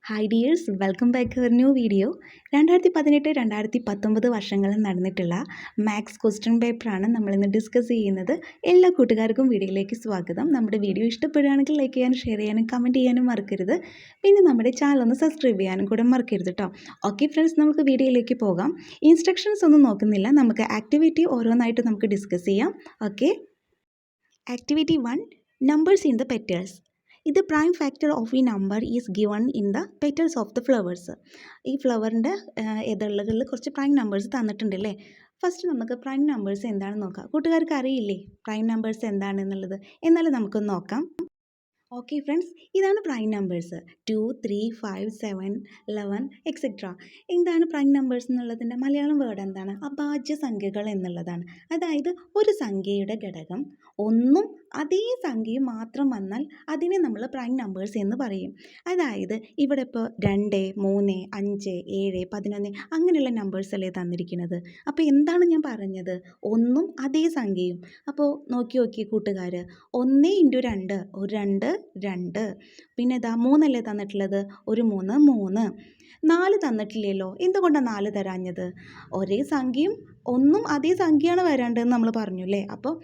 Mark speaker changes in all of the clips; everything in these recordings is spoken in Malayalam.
Speaker 1: Hi dears, welcome back to new video. 2018-2019 വർഷങ്ങളിൽ നടന്നിട്ടുള്ള മാത്സ് ക്വസ്റ്റ്യൻ പേപ്പറാണ് നമ്മളിന്ന് ഡിസ്കസ് ചെയ്യുന്നത്. എല്ലാ കൂട്ടുകാർക്കും വീഡിയോയിലേക്ക് സ്വാഗതം. നമ്മുടെ വീഡിയോ ഇഷ്ടപ്പെടുകയാണെങ്കിൽ ലൈക്ക് ചെയ്യാനും ഷെയർ ചെയ്യാനും കമൻറ്റ് ചെയ്യാനും മറക്കരുത്. പിന്നെ നമ്മുടെ ചാനൽ ഒന്ന് സബ്സ്ക്രൈബ് ചെയ്യാനും കൂടെ മറക്കരുത് കേട്ടോ. ഓക്കെ ഫ്രണ്ട്സ്, നമുക്ക് വീഡിയോയിലേക്ക് പോകാം. ഇൻസ്ട്രക്ഷൻസ് ഒന്നും നോക്കുന്നില്ല, നമുക്ക് ആക്ടിവിറ്റി ഓരോന്നായിട്ട് നമുക്ക് ഡിസ്കസ് ചെയ്യാം. Okay, activity 1, numbers in the petals. ഇത് പ്രൈം ഫാക്ടർ ഓഫ് ഈ number is given in the petals of the flowers. ഈ ഫ്ലവറിൻ്റെ ഇതളുകളിൽ കുറച്ച് പ്രൈം നമ്പേഴ്സ് തന്നിട്ടുണ്ടല്ലേ. ഫസ്റ്റ് നമുക്ക് പ്രൈം നമ്പേഴ്സ് എന്താണെന്ന് നോക്കാം. കൂട്ടുകാർക്ക് അറിയില്ലേ പ്രൈം നമ്പേഴ്സ് എന്താണെന്നുള്ളത്? എന്നാലും നമുക്കൊന്ന് നോക്കാം. ഓക്കെ ഫ്രണ്ട്സ്, ഇതാണ് പ്രൈം നമ്പേഴ്സ് 2, 3, 5, 7, 11 എക്സെട്ര. എന്താണ് പ്രൈം നമ്പേഴ്സ് എന്നുള്ളതിൻ്റെ മലയാളം വേർഡ് എന്താണ്? അഭാജ്യ സംഖ്യകൾ എന്നുള്ളതാണ്. അതായത് ഒരു സംഖ്യയുടെ ഘടകം ഒന്നും അതേ സംഖ്യയും മാത്രം വന്നാൽ അതിനെ നമ്മൾ പ്രൈം നമ്പേഴ്സ് എന്ന് പറയും. അതായത് ഇവിടെ ഇപ്പോൾ 2, 3, 5, 7, 11 അങ്ങനെയുള്ള നമ്പേഴ്സ് അല്ലേ തന്നിരിക്കുന്നത്. അപ്പോൾ എന്താണ് ഞാൻ പറഞ്ഞത്? ഒന്നും അതേ സംഖ്യയും. അപ്പോൾ നോക്കി കൂട്ടുകാർ, 1 × 2 ഒരു 2, 2. പിന്നെ ഇതാ 3 അല്ലേ തന്നിട്ടുള്ളത്, ഒരു 3, 3. 4 തന്നിട്ടില്ലല്ലോ, എന്തുകൊണ്ടാണ് 4 തരാഞ്ഞത്? ഒരേ സംഖ്യയും ഒന്നും അതേ സംഖ്യയാണ് വരേണ്ടതെന്ന് നമ്മൾ പറഞ്ഞു അല്ലേ. അപ്പോൾ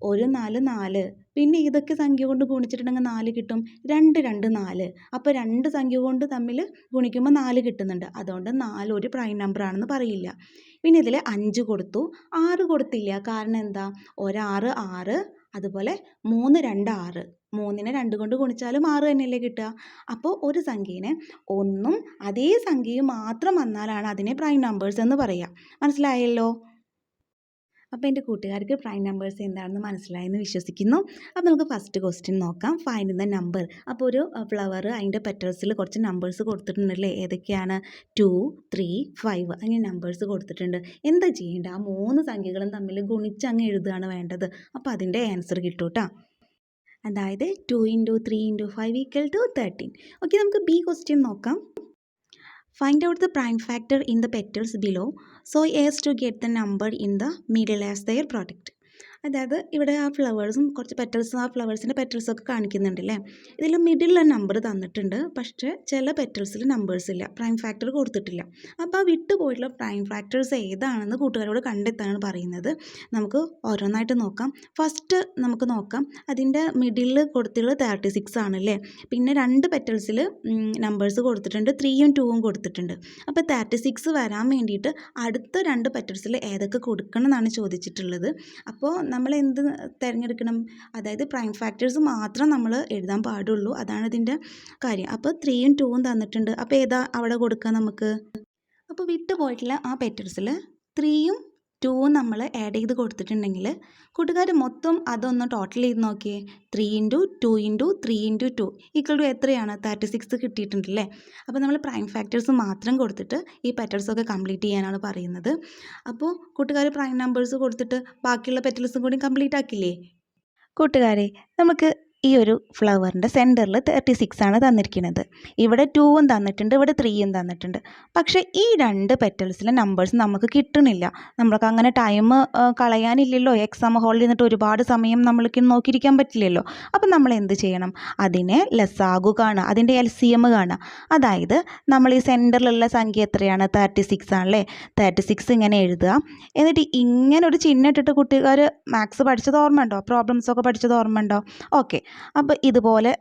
Speaker 1: ഒരു 4, 4. പിന്നെ ഇതൊക്കെ സംഖ്യ കൊണ്ട് ഗുണിച്ചിട്ടുണ്ടെങ്കിൽ 4 കിട്ടും. 2, 2, 4. അപ്പോൾ 2 സംഖ്യ കൊണ്ട് തമ്മിൽ ഗുണിക്കുമ്പോൾ 4 കിട്ടുന്നുണ്ട്. അതുകൊണ്ട് 4 ഒരു പ്രൈം നമ്പർ ആണെന്ന് പറയില്ല. പിന്നെ ഇതിൽ 5 കൊടുത്തു, 6 കൊടുത്തില്ല. കാരണം എന്താ? 1 6 6, അതുപോലെ 3 2 6. 3നെ 2 കൊണ്ട് ഗുണിച്ചാലും 6 തന്നെയല്ലേ കിട്ടുക. അപ്പോൾ ഒരു സംഖ്യേനെ ഒന്നും അതേ സംഖ്യയും മാത്രം വന്നാലാണ് അതിനെ പ്രൈം നമ്പേഴ്സ് എന്ന് പറയുക. മനസ്സിലായല്ലോ? അപ്പോൾ എൻ്റെ കൂട്ടുകാർക്ക് പ്രൈം നമ്പേഴ്സ് എന്താണെന്ന് മനസ്സിലായെന്ന് വിശ്വസിക്കുന്നു. അപ്പോൾ നമുക്ക് ഫസ്റ്റ് ക്വസ്റ്റ്യൻ നോക്കാം. Find the number. അപ്പോൾ ഒരു ഫ്ലവർ, അതിൻ്റെ പെറ്റൽസിൽ കുറച്ച് നമ്പേഴ്സ് കൊടുത്തിട്ടുണ്ടല്ലേ. ഏതൊക്കെയാണ്? 2, 3, 5 അങ്ങനെ നമ്പേഴ്സ് കൊടുത്തിട്ടുണ്ട്. എന്താ ചെയ്യേണ്ടത്? ആ 3 സംഖ്യകളും തമ്മിൽ ഗുണിച്ച് അങ്ങ് എഴുതുകയാണ് വേണ്ടത്. അപ്പോൾ അതിൻ്റെ ആൻസർ കിട്ടും കേട്ടോ. അതായത് 2 × 3 × 5 = 13. ഓക്കെ, നമുക്ക് ബി ക്വസ്റ്റ്യൻ നോക്കാം. Find out the prime factor in the petals below so as to get the number in the middle as their product. അതായത് ഇവിടെ ആ ഫ്ലവേഴ്സും കുറച്ച് പെറ്റൽസും, ആ ഫ്ലവേഴ്സിൻ്റെ പെറ്റൽസൊക്കെ കാണിക്കുന്നുണ്ടല്ലേ. ഇതിൽ മിഡിലുള്ള നമ്പർ തന്നിട്ടുണ്ട്, പക്ഷേ ചില പെറ്റൽസിൽ നമ്പേഴ്സ് ഇല്ല, പ്രൈം ഫാക്ടർ കൊടുത്തിട്ടില്ല. അപ്പോൾ ആ വിട്ടുപോയിട്ടുള്ള പ്രൈം ഫാക്ടേഴ്സ് ഏതാണെന്ന് കൂട്ടുകാരോട് കണ്ടെത്താനാണ് പറയുന്നത്. നമുക്ക് ഓരോന്നായിട്ട് നോക്കാം. ഫസ്റ്റ് നമുക്ക് നോക്കാം, അതിൻ്റെ മിഡിലിൽ കൊടുത്തിട്ടുള്ളത് 36 ആണല്ലേ. പിന്നെ 2 പെറ്റൽസിൽ നമ്പേഴ്സ് കൊടുത്തിട്ടുണ്ട്, 3ഉം 2ഉം കൊടുത്തിട്ടുണ്ട്. അപ്പോൾ 36 വരാൻ വേണ്ടിയിട്ട് അടുത്ത 2 പെറ്റൽസിൽ ഏതൊക്കെ കൊടുക്കണം എന്നാണ് ചോദിച്ചിട്ടുള്ളത്. അപ്പോൾ നമ്മൾ എന്ത് തിരഞ്ഞെടുക്കണം? അതായത് പ്രൈം ഫാക്ടേഴ്സ് മാത്രം നമ്മൾ എഴുതാൻ പാടുള്ളൂ, അതാണ് ഇതിൻ്റെ കാര്യം. അപ്പോൾ 3ഉം 2ഉം തന്നിട്ടുണ്ട്. അപ്പോൾ ഏതാ അവിടെ കൊടുക്കുക നമുക്ക്? അപ്പോൾ വിട്ടു പോയിട്ടുള്ള ആ പെറ്റൽസിൽ 3ഉം 2ഉം നമ്മൾ ആഡ് ചെയ്ത് കൊടുത്തിട്ടുണ്ടെങ്കിൽ കൂട്ടുകാർ മൊത്തം അതൊന്ന് ടോട്ടൽ ചെയ്ത് നോക്കിയേ. 3 × 2 × 3 × 2 = എത്രയാണ്? 36 കിട്ടിയിട്ടുണ്ടല്ലേ. അപ്പോൾ നമ്മൾ പ്രൈം ഫാക്ടേഴ്സ് മാത്രം കൊടുത്തിട്ട് ഈ പെറ്റൽസൊക്കെ കംപ്ലീറ്റ് ചെയ്യാനാണ് പറയുന്നത്. അപ്പോൾ കൂട്ടുകാർ പ്രൈം നമ്പേഴ്സ് കൊടുത്തിട്ട് ബാക്കിയുള്ള പെറ്റൽസും കൂടി കംപ്ലീറ്റ് ആക്കില്ലേ? കൂട്ടുകാരെ, നമുക്ക് ഈ ഒരു ഫ്ലവറിൻ്റെ സെൻറ്ററിൽ 36 ആണ് തന്നിരിക്കുന്നത്. ഇവിടെ 2ഉം തന്നിട്ടുണ്ട്, ഇവിടെ 3ഉം തന്നിട്ടുണ്ട്. പക്ഷേ ഈ 2 പെറ്റൽസിലെ നമ്പേഴ്സ് നമുക്ക് കിട്ടണില്ല. നമ്മൾക്ക് അങ്ങനെ ടൈം കളയാനില്ലല്ലോ. എക്സാം ഹോളിൽ നിന്നിട്ട് ഒരുപാട് സമയം നമ്മൾക്ക് നോക്കിയിരിക്കാൻ പറ്റില്ലല്ലോ. അപ്പം നമ്മൾ എന്ത് ചെയ്യണം? അതിനെ ലെസ്സാകു കാണുക, അതിൻ്റെ LCM കാണുക. അതായത് നമ്മൾ ഈ സെൻറ്ററിലുള്ള സംഖ്യ എത്രയാണ്? 36 ആണല്ലേ. 36 ഇങ്ങനെ എഴുതുക. എന്നിട്ട് ഇങ്ങനെ ഒരു ചിഹ്നം ഇട്ടിട്ട് കുട്ടികാർ മാത്സ് പഠിച്ചത് ഓർമ്മ ഉണ്ടോ? പ്രോബ്ലംസൊക്കെ പഠിച്ചത് ഓർമ്മ ഉണ്ടോ? ഓക്കെ, അപ്പോൾ ഇതുപോലെ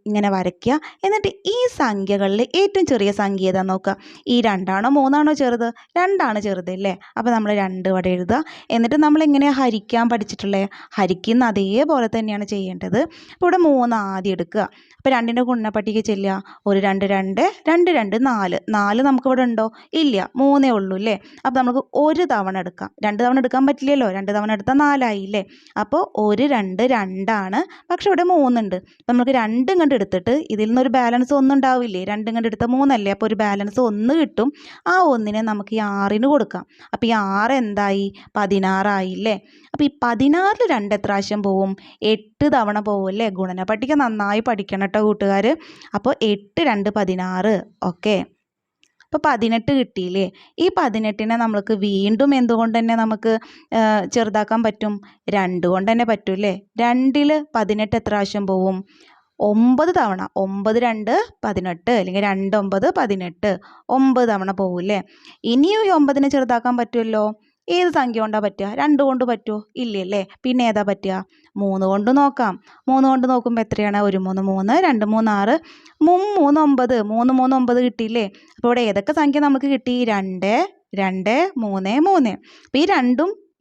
Speaker 1: ഇങ്ങനെ വരയ്ക്കുക. എന്നിട്ട് ഈ സംഖ്യകളിൽ ഏറ്റവും ചെറിയ സംഖ്യ ഏതാ നോക്കുക. ഈ 2 ആണോ 3 ആണോ ചെറുത്? 2 ആണ് ചെറുത് അല്ലേ. അപ്പോൾ നമ്മൾ 2 ഇവിടെ എഴുതുക. എന്നിട്ട് നമ്മൾ എങ്ങനെയാണ് ഹരിക്കാൻ പഠിച്ചിട്ടുള്ളത്? ഹരിക്കുന്ന അതേപോലെ തന്നെയാണ് ചെയ്യേണ്ടത്. അപ്പോൾ ഇവിടെ 3 ആദ്യം എടുക്കുക. അപ്പോൾ 2ൻ്റെ ഗുണനപ്പട്ടിക ചെല്ലുക. 1 2 2 2 2 4. 4 നമുക്കിവിടെ ഉണ്ടോ? ഇല്ല, 3 ഉള്ളൂ അല്ലേ. അപ്പോൾ നമുക്ക് ഒരു തവണ എടുക്കാം. 2 തവണ എടുക്കാൻ പറ്റില്ലല്ലോ. 2 തവണ എടുത്താൽ 4 ആയില്ലേ. അപ്പോൾ 1 2 2 ആണ്, പക്ഷെ ഇവിടെ 3 ഉണ്ട്. അപ്പോൾ നമുക്ക് 2 കണ്ട് എടുത്തിട്ട് ഇതിൽ നിന്നൊരു ബാലൻസ് 1 ഉണ്ടാവില്ലേ. 2 കണ്ട് എടുത്താൽ 3 അല്ലേ. അപ്പോൾ ഒരു ബാലൻസ് 1 കിട്ടും. ആ 1നെ നമുക്ക് ഈ 6ന് കൊടുക്കാം. അപ്പോൾ ഈ 6 എന്തായി? 16 ആയില്ലേ. അപ്പോൾ ഈ 16ൽ 2 എത്ര പ്രാവശ്യം പോവും? 8 തവണ പോവും അല്ലേ. ഗുണനപ്പട്ടിക നന്നായി പഠിക്കണം കേട്ടോ കൂട്ടുകാർ. അപ്പോൾ 8 2 16. ഓക്കെ, അപ്പോൾ 18 കിട്ടിയില്ലേ. ഈ 18നെ നമ്മൾക്ക് വീണ്ടും എന്തുകൊണ്ട് തന്നെ നമുക്ക് ചെറുതാക്കാൻ പറ്റും? 2 കൊണ്ട് തന്നെ പറ്റും അല്ലേ. 2ൽ 18 എത്ര പ്രാവശ്യം പോവും? 9 തവണ 9 2 18 അല്ലെങ്കിൽ 2 9 18 9 തവണ പോകൂല്ലേ. ഇനിയും ഈ 9നെ ചെറുതാക്കാൻ പറ്റുമല്ലോ. ഏത് സംഖ്യ കൊണ്ടാണ് പറ്റുക? 2 കൊണ്ട് പറ്റുമോ? ഇല്ലല്ലേ. പിന്നെ ഏതാ പറ്റുക? 3 കൊണ്ട് നോക്കാം. 3 കൊണ്ട് നോക്കുമ്പോൾ എത്രയാണ്? 1 3 3 2 3 6 3 9 3 3 9 കിട്ടിയില്ലേ. അപ്പോൾ ഇവിടെ ഏതൊക്കെ സംഖ്യ നമുക്ക് കിട്ടി? 2 2 3 3. അപ്പോൾ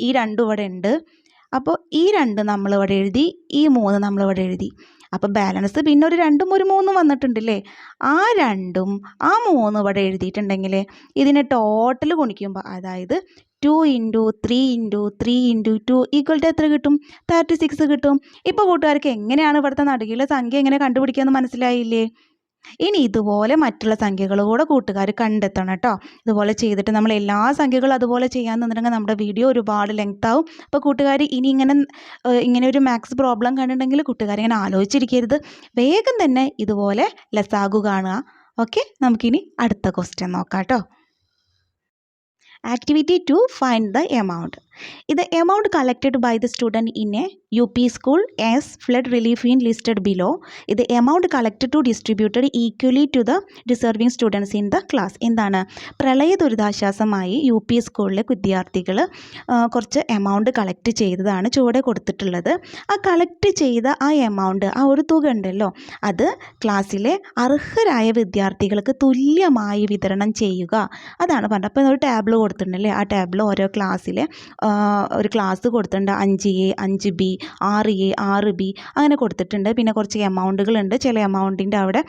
Speaker 1: ഈ 2 ഇവിടെ ഉണ്ട്. അപ്പോൾ ഈ 2 നമ്മളിവിടെ എഴുതി, ഈ 3 നമ്മളിവിടെ എഴുതി. അപ്പോൾ ബാലൻസ് പിന്നെ ഒരു 2ഉം ഒരു 3ഉം വന്നിട്ടുണ്ടല്ലേ. ആ 2ഉം ആ 3 ഇവിടെ എഴുതിയിട്ടുണ്ടെങ്കിൽ ഇതിനെ ടോട്ടൽ ഗുണിക്കുമ്പോൾ, അതായത് 2 × 3 × 3 × 2 = എത്ര കിട്ടും? 36 കിട്ടും. ഇപ്പോൾ കൂട്ടുകാർക്ക് എങ്ങനെയാണ് ഇവിടുത്തെ നടുകിലെ സംഖ്യ എങ്ങനെ കണ്ടുപിടിക്കാമെന്ന് മനസ്സിലായില്ലേ? ഇനി ഇതുപോലെ മറ്റുള്ള സംഖ്യകൾ കൂടെ കൂട്ടുകാർ കണ്ടെത്തണം കേട്ടോ. ഇതുപോലെ ചെയ്തിട്ട് നമ്മൾ എല്ലാ സംഖ്യകളും അതുപോലെ ചെയ്യാൻ നിന്നിട്ടുണ്ടെങ്കിൽ നമ്മുടെ വീഡിയോ ഒരുപാട് ലെങ്ത് ആവും. അപ്പോൾ കൂട്ടുകാർ ഇനി ഇങ്ങനെ ഒരു മാത്സ് പ്രോബ്ലം കണ്ടിട്ടുണ്ടെങ്കിൽ കൂട്ടുകാർ ഇങ്ങനെ ആലോചിച്ചിരിക്കരുത്. വേഗം തന്നെ ഇതുപോലെ ലസാഗു കാണുക. ഓക്കെ, നമുക്കിനി അടുത്ത ക്വസ്റ്റ്യൻ നോക്കാം കേട്ടോ. Activity 2, find the amount. The amount collected by the student in a UP school as flood relief in listed below. The amount collected to distributed equally to the deserving students in the class. എന്താണ്? പ്രളയ ദുരിതാശ്വാസമായി UP സ്കൂളിലെ വിദ്യാർത്ഥികൾ കുറച്ച് എമൗണ്ട് കളക്ട് ചെയ്തതാണ് ചുവടെ കൊടുത്തിട്ടുള്ളത്. ആ കളക്ട് ചെയ്ത ആ എമൗണ്ട്, ആ ഒരു തുക ഉണ്ടല്ലോ, അത് ക്ലാസ്സിലെ അർഹരായ വിദ്യാർത്ഥികൾക്ക് തുല്യമായി വിതരണം ചെയ്യുക. അതാണ് പറഞ്ഞത്. അപ്പോൾ ഒരു ടാബ്ലോ കൊടുത്തിട്ടുണ്ടല്ലേ. ആ ടാബ്ലോ ഓരോ ക്ലാസ്സിലെ ഒരു ക്ലാസ് കൊടുത്തിട്ടുണ്ട്. 5A 5B 6A 6B അങ്ങനെ കൊടുത്തിട്ടുണ്ട്. പിന്നെ കുറച്ച് എമൗണ്ടുകളുണ്ട്. ചില എമൗണ്ടിൻ്റെ അവിടെ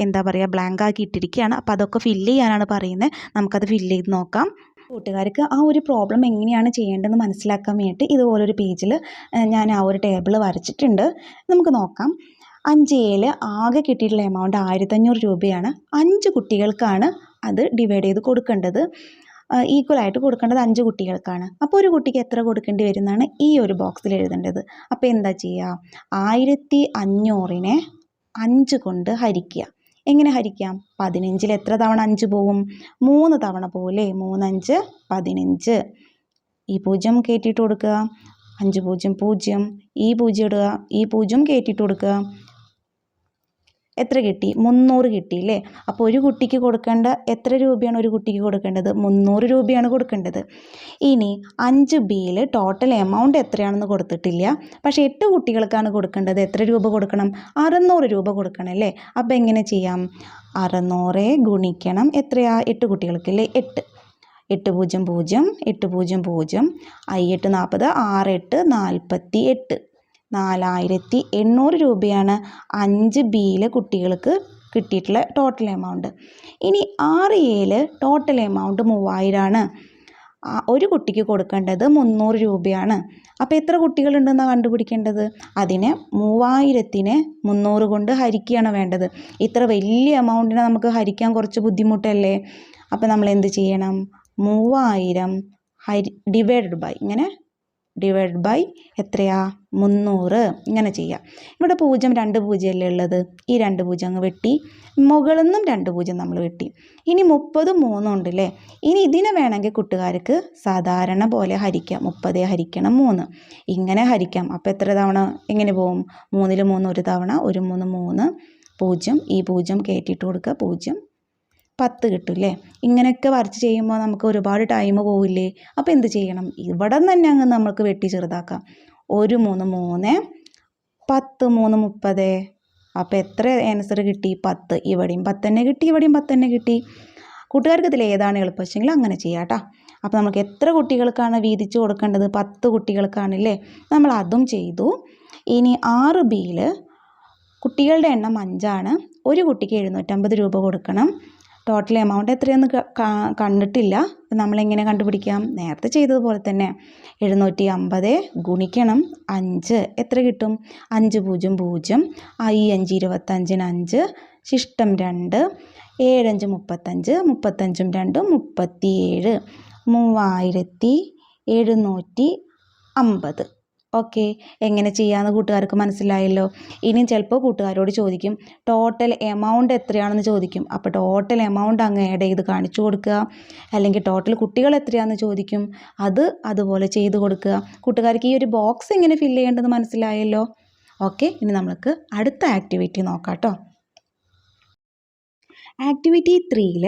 Speaker 1: എന്താ പറയുക, ബ്ലാങ്ക് ആക്കി ഇട്ടിരിക്കുകയാണ്. അപ്പോൾ അതൊക്കെ ഫില്ല് ചെയ്യാനാണ് പറയുന്നത്. നമുക്കത് ഫില്ല് ചെയ്ത് നോക്കാം. കൂട്ടുകാർക്ക് ആ ഒരു പ്രോബ്ലം എങ്ങനെയാണ് ചെയ്യേണ്ടതെന്ന് മനസ്സിലാക്കാൻ വേണ്ടിയിട്ട് ഇതുപോലൊരു പേജിൽ ഞാൻ ആ ഒരു ടേബിൾ വരച്ചിട്ടുണ്ട്. നമുക്ക് നോക്കാം. 5Aയിൽ ആകെ കിട്ടിയിട്ടുള്ള എമൗണ്ട് 1500 രൂപയാണ്. 5 കുട്ടികൾക്കാണ് അത് ഡിവൈഡ് ചെയ്ത് കൊടുക്കേണ്ടത്. ഈക്വലായിട്ട് കൊടുക്കേണ്ടത് 5 കുട്ടികൾക്കാണ്. അപ്പോൾ ഒരു കുട്ടിക്ക് എത്ര കൊടുക്കേണ്ടി വരുന്നതാണ് ഈ ഒരു ബോക്സിൽ എഴുതേണ്ടത്. അപ്പോൾ എന്താ ചെയ്യുക? 1500നെ 5 കൊണ്ട് ഹരിക്കുക. എങ്ങനെ ഹരിക്കാം? 15ൽ എത്ര തവണ 5 പോവും? 3 തവണ പോവില്ലേ. 3 5 15. ഈ 0 കയറ്റിയിട്ട് കൊടുക്കുക. 5 0 0. ഈ 0 ഇടുക. ഈ 0 കയറ്റിയിട്ട് കൊടുക്കുക. എത്ര കിട്ടി? 300 കിട്ടിയില്ലേ. അപ്പോൾ ഒരു കുട്ടിക്ക് കൊടുക്കേണ്ട എത്ര രൂപയാണ് ഒരു കുട്ടിക്ക് കൊടുക്കേണ്ടത്? 300 രൂപയാണ് കൊടുക്കേണ്ടത്. ഇനി 5Bയിൽ ടോട്ടൽ എമൗണ്ട് എത്രയാണെന്ന് കൊടുത്തിട്ടില്ല. പക്ഷേ 8 കുട്ടികൾക്കാണ് കൊടുക്കേണ്ടത്. എത്ര രൂപ കൊടുക്കണം? 600 രൂപ കൊടുക്കണം അല്ലേ. അപ്പോൾ എങ്ങനെ ചെയ്യാം? 600 ഗുണിക്കണം എത്രയാ? 8 കുട്ടികൾക്കല്ലേ. 8 8 0 0 8 0 0 8 40 6 8 48 4800 രൂപയാണ് 5Bയിലെ കുട്ടികൾക്ക് കിട്ടിയിട്ടുള്ള ടോട്ടൽ എമൗണ്ട്. ഇനി 6Aയിൽ ടോട്ടൽ എമൗണ്ട് 3000ആണ്. ഒരു കുട്ടിക്ക് കൊടുക്കേണ്ടത് 300 രൂപയാണ്. അപ്പോൾ എത്ര കുട്ടികളുണ്ടെന്നാണ് കണ്ടുപിടിക്കേണ്ടത്? അതിനെ 3000നെ 300 കൊണ്ട് ഹരിക്കുകയാണ് വേണ്ടത്. ഇത്ര വലിയ എമൗണ്ടിനെ നമുക്ക് ഹരിക്കാൻ കുറച്ച് ബുദ്ധിമുട്ടല്ലേ. അപ്പോൾ നമ്മൾ എന്ത് ചെയ്യണം? 3000 ഡിവൈഡഡ് ബൈ, ഇങ്ങനെ ഡിവൈഡ് ബൈ എത്രയാ? 300. ഇങ്ങനെ ചെയ്യാം. ഇവിടെ 0 2 0 അല്ലേ ഉള്ളത്. ഈ 2 0 അങ്ങ് വെട്ടി. മുകളിൽ നിന്നും 2 0 നമ്മൾ വെട്ടി. ഇനി 30 3 ഉണ്ടല്ലേ. ഇനി ഇതിനെ വേണമെങ്കിൽ കൂട്ടുകാർക്ക് സാധാരണ പോലെ ഹരിക്കാം. 30 ഹരിക്കണം 3 ഇങ്ങനെ ഹരിക്കാം. അപ്പോൾ എത്ര തവണ എങ്ങനെ പോകും? 3ൽ 3 ഒരു തവണ, 1 3 3 0. ഈ 0 കയറ്റിയിട്ട് കൊടുക്കുക. 0 10 കിട്ടുമല്ലേ. ഇങ്ങനെയൊക്കെ വരച്ച് ചെയ്യുമ്പോൾ നമുക്ക് ഒരുപാട് ടൈം പോവില്ലേ. അപ്പോൾ എന്ത് ചെയ്യണം? ഇവിടെ തന്നെ അങ്ങ് നമുക്ക് വെട്ടി ചെറുതാക്കാം. 1 3 3 10 3 30. അപ്പോൾ എത്ര ആൻസർ കിട്ടി? 10. ഇവിടെയും 10 തന്നെ കിട്ടി, ഇവിടെയും 10 തന്നെ കിട്ടി. കൂട്ടുകാർക്ക് ഇതിൽ ഏതാണ് എളുപ്പമെങ്കിൽ അങ്ങനെ ചെയ്യാം കേട്ടോ. അപ്പോൾ നമുക്ക് എത്ര കുട്ടികൾക്കാണ് വീതിച്ച് കൊടുക്കേണ്ടത്? 10 കുട്ടികൾക്കാണല്ലേ. നമ്മൾ അതും ചെയ്തു. ഇനി 6Bയിൽ കുട്ടികളുടെ എണ്ണം 5 ആണ്. ഒരു കുട്ടിക്ക് 750 രൂപ കൊടുക്കണം. ടോട്ടൽ എമൗണ്ട് എത്രയെന്ന് കണ്ടിട്ടില്ല. അപ്പം നമ്മളെങ്ങനെ കണ്ടുപിടിക്കാം? നേരത്തെ ചെയ്തതുപോലെ തന്നെ 750 ഗുണിക്കണം 5. എത്ര കിട്ടും? 5 0 0 5 5 25 5 ശിഷ്ടം 2 7 5 35 35 2 37 3750. ഓക്കെ, എങ്ങനെ ചെയ്യാമെന്ന് കൂട്ടുകാർക്ക് മനസ്സിലായല്ലോ. ഇനിയും ചിലപ്പോൾ കൂട്ടുകാരോട് ചോദിക്കും ടോട്ടൽ എമൗണ്ട് എത്രയാണെന്ന് ചോദിക്കും. അപ്പോൾ ടോട്ടൽ എമൗണ്ട് അങ്ങ് ആഡ് ചെയ്ത് കാണിച്ചു കൊടുക്കുക. അല്ലെങ്കിൽ ടോട്ടൽ കുട്ടികൾ എത്രയാണെന്ന് ചോദിക്കും. അതുപോലെ ചെയ്ത് കൊടുക്കുക. കൂട്ടുകാർക്ക് ഈ ഒരു ബോക്സ് എങ്ങനെ ഫില്ല് ചെയ്യേണ്ടതെന്ന് മനസ്സിലായല്ലോ. ഓക്കെ, ഇനി നമുക്ക് അടുത്ത ആക്ടിവിറ്റി നോക്കാം കേട്ടോ. ആക്ടിവിറ്റി 3ൽ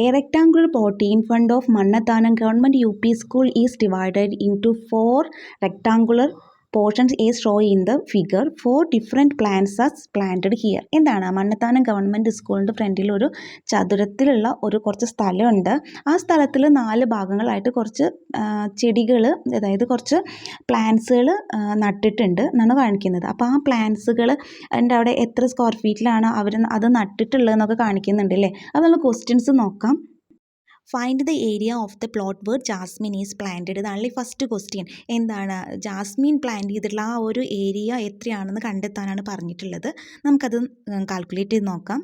Speaker 1: a rectangular pot in front of Mannathanam government UP school is divided into 4 rectangular portions is show in the figure. 4 different plants are planted here. എന്താണ്? മണ്ണത്താനം ഗവൺമെൻറ് സ്കൂളിൻ്റെ ഫ്രണ്ടിൽ ഒരു ചതുരത്തിലുള്ള കുറച്ച് സ്ഥലമുണ്ട്. ആ സ്ഥലത്തിൽ 4 ഭാഗങ്ങളായിട്ട് കുറച്ച് ചെടികൾ, അതായത് കുറച്ച് പ്ലാന്റ്സുകൾ നട്ടിട്ടുണ്ട് എന്നാണ് കാണിക്കുന്നത്. അപ്പോൾ ആ പ്ലാന്റ്സുകൾ അതിൻ്റെ അവിടെ എത്ര സ്ക്വയർ ഫീറ്റിലാണ് അവർ അത് നട്ടിട്ടുള്ളതെന്നൊക്കെ കാണിക്കുന്നുണ്ട് അല്ലേ. അപ്പോൾ നമ്മൾ ക്വസ്റ്റ്യൻസ് നോക്കാം. Find the area of the plot where jasmine is planted. ഇതാണ് ഫസ്റ്റ് ക്വസ്റ്റ്യൻ. എന്താണ്? ജാസ്മിൻ പ്ലാന്റ് ചെയ്തിട്ടുള്ള ആ ഒരു ഏരിയ എത്രയാണെന്ന് കണ്ടെത്താനാണ് പറഞ്ഞിട്ടുള്ളത്. നമുക്കത് കാൽക്കുലേറ്റ് ചെയ്ത് നോക്കാം.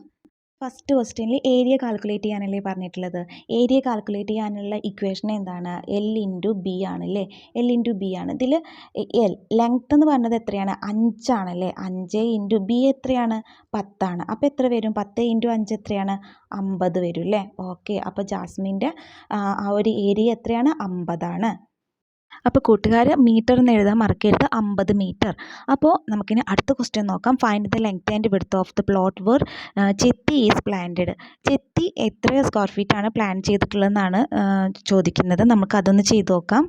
Speaker 1: ഫസ്റ്റ് ക്വസ്റ്റ്യനിൽ ഏരിയ കാൽക്കുലേറ്റ് ചെയ്യാനല്ലേ പറഞ്ഞിട്ടുള്ളത്. ഏരിയ കാൽക്കുലേറ്റ് ചെയ്യാനുള്ള ഇക്വേഷൻ എന്താണ്? L/B ആണല്ലേ. L/B ആണ്. ഇതിൽ ലെങ്ത് എന്ന് പറഞ്ഞത് എത്രയാണ്? 5 ആണല്ലേ. 5 × B എത്രയാണ്? 10 ആണ്. അപ്പോൾ എത്ര വരും? 10 × 5 എത്രയാണ്? 50 വരും അല്ലേ. ഓക്കെ, അപ്പോൾ ജാസ്മിൻ്റെ ആ ഒരു ഏരിയ എത്രയാണ്? 50 ആണ്. അപ്പോൾ കൂട്ടുകാർ മീറ്റർ എന്ന് എഴുതാൻ മറക്കരുത്, 50 മീറ്റർ. അപ്പോൾ നമുക്കിനി അടുത്ത ക്വസ്റ്റ്യൻ നോക്കാം. Find the length and width of the plot where ചെത്തി ഈസ് പ്ലാന്റഡ്. ചെത്തി എത്ര സ്ക്വയർ ഫീറ്റാണ് പ്ലാൻ ചെയ്തിട്ടുള്ളതെന്നാണ് ചോദിക്കുന്നത്. നമുക്കതൊന്ന് ചെയ്ത് നോക്കാം.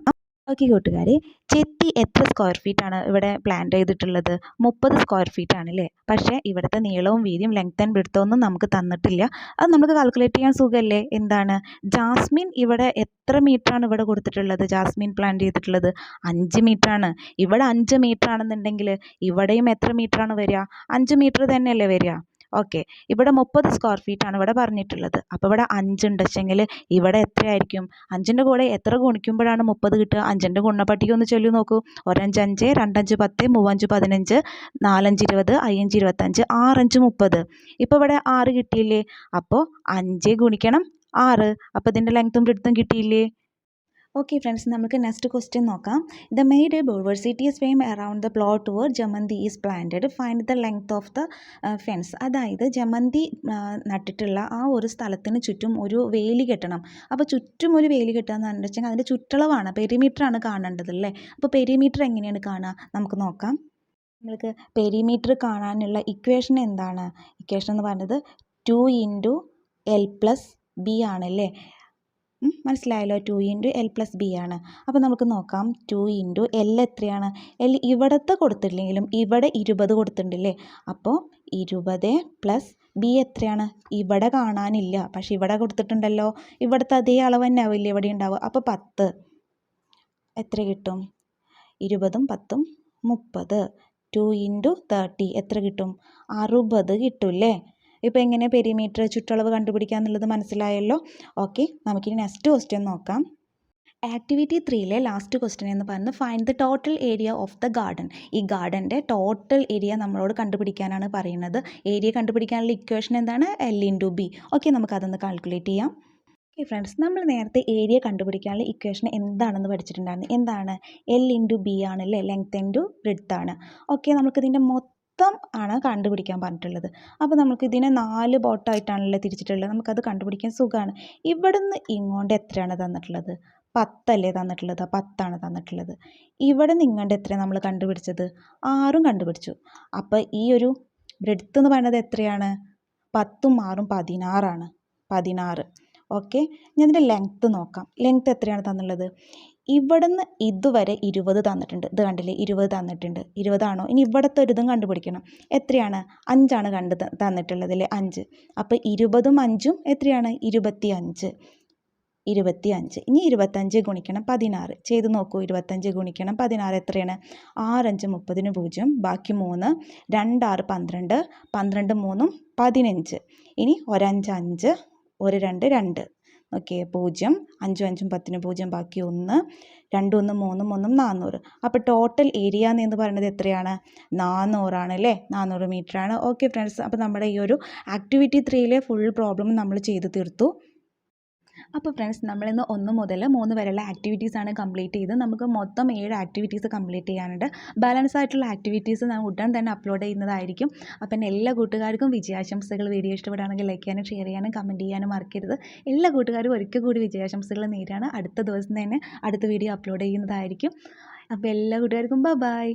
Speaker 1: ഓക്കെ കൂട്ടുകാരെ, ചെത്തി എത്ര സ്ക്വയർ ഫീറ്റാണ് ഇവിടെ പ്ലാൻ ചെയ്തിട്ടുള്ളത്? 30 സ്ക്വയർ ഫീറ്റ് ആണല്ലേ. പക്ഷേ ഇവിടുത്തെ നീളവും വീതിയും ലെങ്ത് ആൻഡ് വിഡ്ത്ത് ഒന്നും നമുക്ക് തന്നിട്ടില്ല. അത് നമുക്ക് കാൽക്കുലേറ്റ് ചെയ്യാൻ സുഖമല്ലേ. എന്താണ്? ജാസ്മിൻ ഇവിടെ എത്ര മീറ്ററാണ് ഇവിടെ കൊടുത്തിട്ടുള്ളത്? ജാസ്മിൻ പ്ലാൻ ചെയ്തിട്ടുള്ളത് 5 മീറ്ററാണ്. ഇവിടെ 5 മീറ്റർ ആണെന്നുണ്ടെങ്കിൽ ഇവിടെയും എത്ര മീറ്ററാണ് വരിക? 5 മീറ്റർ തന്നെയല്ലേ വരിക. ഓക്കെ, ഇവിടെ 30 സ്ക്വയർ ഫീറ്റാണ് ഇവിടെ പറഞ്ഞിട്ടുള്ളത്. അപ്പോൾ ഇവിടെ 5 ഉണ്ടെങ്കിൽ ഇവിടെ എത്രയായിരിക്കും? 5ൻ്റെ കൂടെ എത്ര ഗുണിക്കുമ്പോഴാണ് 30 കിട്ടുക? 5ൻ്റെ ഗുണപട്ടിക ഒന്ന് ചൊല്ലി നോക്കൂ. 1 5 5, 2 5 10, 3 5 15, 4 5 20, 5 5 25, 6 5 30. ഇപ്പോൾ ഇവിടെ 6 കിട്ടിയില്ലേ. അപ്പോൾ 5 ഗുണിക്കണം 6. അപ്പോൾ ഇതിൻ്റെ ലെങ്ത്തും ബ്രെഡ്ത്തും കിട്ടിയില്ലേ. ഓക്കെ ഫ്രണ്ട്സ്, നമുക്ക് നെക്സ്റ്റ് ക്വസ്റ്റ്യൻ നോക്കാം. ദ മെയ്ഡ് എ ബോൾവേഴ്സിറ്റി is fame around the plot where jamanthi is planted. Find the length of the fence. അതായത് ജമന്തി നട്ടിട്ടുള്ള ആ ഒരു സ്ഥലത്തിന് ചുറ്റും ഒരു വേലി കെട്ടണം. അപ്പോൾ ചുറ്റും ഒരു വേലി കെട്ടുകയെന്ന് പറഞ്ഞിട്ടുണ്ടെങ്കിൽ അതിൻ്റെ ചുറ്റളവാണ്, പെരിമീറ്ററാണ് കാണേണ്ടത് അല്ലേ. അപ്പോൾ പെരിമീറ്റർ എങ്ങനെയാണ് കാണുക? നമുക്ക് നോക്കാം. നിങ്ങൾക്ക് പെരിമീറ്റർ കാണാനുള്ള ഇക്വേഷൻ എന്താണ്? ഇക്വേഷൻ എന്ന് പറയുന്നത് 2 × L+B ആണല്ലേ. മനസ്സിലായല്ലോ. 2 × L+B ആണ്. അപ്പോൾ നമുക്ക് നോക്കാം. 2 × L എത്രയാണ്? L ഇവിടത്തെ കൊടുത്തിട്ടില്ലെങ്കിലും ഇവിടെ 20 കൊടുത്തിട്ടുണ്ടല്ലേ. അപ്പോൾ 20 + B എത്രയാണ്? ഇവിടെ കാണാനില്ല, പക്ഷെ ഇവിടെ കൊടുത്തിട്ടുണ്ടല്ലോ. ഇവിടുത്തെ അതേ അളവ് തന്നെ ആവില്ലേ ഇവിടെ ഉണ്ടാവുക. അപ്പോൾ 10 എത്ര കിട്ടും? 20ഉം 10ഉം 30. 2 × 30 എത്ര കിട്ടും? 60 കിട്ടുമല്ലേ. ഇപ്പോൾ എങ്ങനെ പെരിമീറ്റർ ചുറ്റളവ് കണ്ടുപിടിക്കുക എന്നുള്ളത് മനസ്സിലായല്ലോ. ഓക്കെ, നമുക്കിനി നെക്സ്റ്റ് ക്വസ്റ്റ്യൻ നോക്കാം. ആക്ടിവിറ്റി 3ലെ ലാസ്റ്റ് ക്വസ്റ്റ്യൻ എന്ന് പറയുന്നത് find the total area of the garden. ഈ ഗാർഡൻ്റെ ടോട്ടൽ ഏരിയ നമ്മളോട് കണ്ടുപിടിക്കാനാണ് പറയുന്നത്. ഏരിയ കണ്ടുപിടിക്കാനുള്ള ഇക്വേഷൻ എന്താണ്? L/B. ഓക്കെ, നമുക്കതൊന്ന് കാൽക്കുലേറ്റ് ചെയ്യാം. ഓക്കെ ഫ്രണ്ട്സ്, നമ്മൾ നേരത്തെ ഏരിയ കണ്ടുപിടിക്കാനുള്ള ഇക്വേഷൻ എന്താണെന്ന് പഠിച്ചിട്ടുണ്ടായിരുന്നു. എന്താണ്? L/B ആണല്ലേ. ലെങ്ത് ഇൻറ്റു ബ്രെഡ്ത്ത് ആണ്. ഓക്കെ, നമുക്കിതിൻ്റെ മൊത്തം ആണ് കണ്ടുപിടിക്കാൻ പറഞ്ഞിട്ടുള്ളത്. അപ്പോൾ നമുക്ക് ഇതിനെ 4 ബോട്ടായിട്ടാണല്ലോ തിരിച്ചിട്ടുള്ളത്. നമുക്കത് കണ്ടുപിടിക്കാൻ സുഖമാണ്. ഇവിടുന്ന് ഇങ്ങോട്ട് എത്രയാണ് തന്നിട്ടുള്ളത്? 10 അല്ലേ തന്നിട്ടുള്ളത്. 10 ആണ് തന്നിട്ടുള്ളത്. ഇവിടെ നിന്ന് ഇങ്ങോട്ട് എത്രയാണ് നമ്മൾ കണ്ടുപിടിച്ചത്? 6ഉം കണ്ടുപിടിച്ചു. അപ്പോൾ ഈ ഒരു ബ്രെഡ്ത്ത് എന്ന് പറയുന്നത് എത്രയാണ്? 10ഉം 6ഉം 16 ആണ്. 16. ഓക്കെ, ഞാൻ ഇതിൻ്റെ ലെങ്ത്ത് നോക്കാം. ലെങ്ത്ത് എത്രയാണ് തന്നുള്ളത്? ഇവിടുന്ന് ഇതുവരെ 20 തന്നിട്ടുണ്ട്. ഇത് കണ്ടില്ലേ, 20 തന്നിട്ടുണ്ട്. 20 ആണോ? ഇനി ഇവിടുത്തെ ഒരു ഇതും കണ്ടുപിടിക്കണം. എത്രയാണ്? 5 ആണ് തന്നിട്ടുള്ളത് അല്ലേ. 5. അപ്പോൾ 20ഉം 5ഉം എത്രയാണ്? 25. 25. ഇനി 25 ഗുണിക്കണം 16. ചെയ്ത് നോക്കൂ. 25 ഗുണിക്കണം 16 എത്രയാണ്? 6 5 30 0. ബാക്കി 3. 2 6 12. 12 3 15. ഇനി 1 5 5. 1 2 2. ഓക്കെ, 0. 5 5 10 0. ബാക്കി 1. 2 1 3 1 400. അപ്പോൾ ടോട്ടൽ ഏരിയ എന്ന് പറയുന്നത് എത്രയാണ്? 400 ആണ് അല്ലേ. 400 മീറ്റർ ആണ്. ഓക്കെ ഫ്രണ്ട്സ്, അപ്പോൾ നമ്മുടെ ഈ ഒരു ആക്ടിവിറ്റി 3ലെ ഫുൾ പ്രോബ്ലം നമ്മൾ ചെയ്ത് തീർത്തു. അപ്പോൾ ഫ്രണ്ട്സ്, നമ്മളിന്ന് 1 മുതൽ 3 വരെയുള്ള ആക്ടിവിറ്റീസാണ് കംപ്ലീറ്റ് ചെയ്ത്. നമുക്ക് മൊത്തം 7 ആക്ടിവിറ്റീസ് കംപ്ലീറ്റ് ചെയ്യാനുണ്ട്. ബാലൻസ് ആയിട്ടുള്ള ആക്ടിവിറ്റീസ് ഞാൻ ഉടൻ തന്നെ അപ്ലോഡ് ചെയ്യുന്നതായിരിക്കും. അപ്പം എല്ലാ കൂട്ടുകാർക്കും വിജയാശംസകൾ. വീഡിയോ ഇഷ്ടപ്പെടുകയാണെങ്കിൽ ലൈക്ക് ചെയ്യാനും ഷെയർ ചെയ്യാനും കമൻറ്റ് ചെയ്യാനും മറക്കരുത്. എല്ലാ കൂട്ടുകാരും ഒരിക്കൽ കൂടി വിജയാശംസകൾ നേരാണ്. അടുത്ത ദിവസം തന്നെ അടുത്ത വീഡിയോ അപ്ലോഡ് ചെയ്യുന്നതായിരിക്കും. അപ്പോൾ എല്ലാ കൂട്ടുകാർക്കും ബൈ.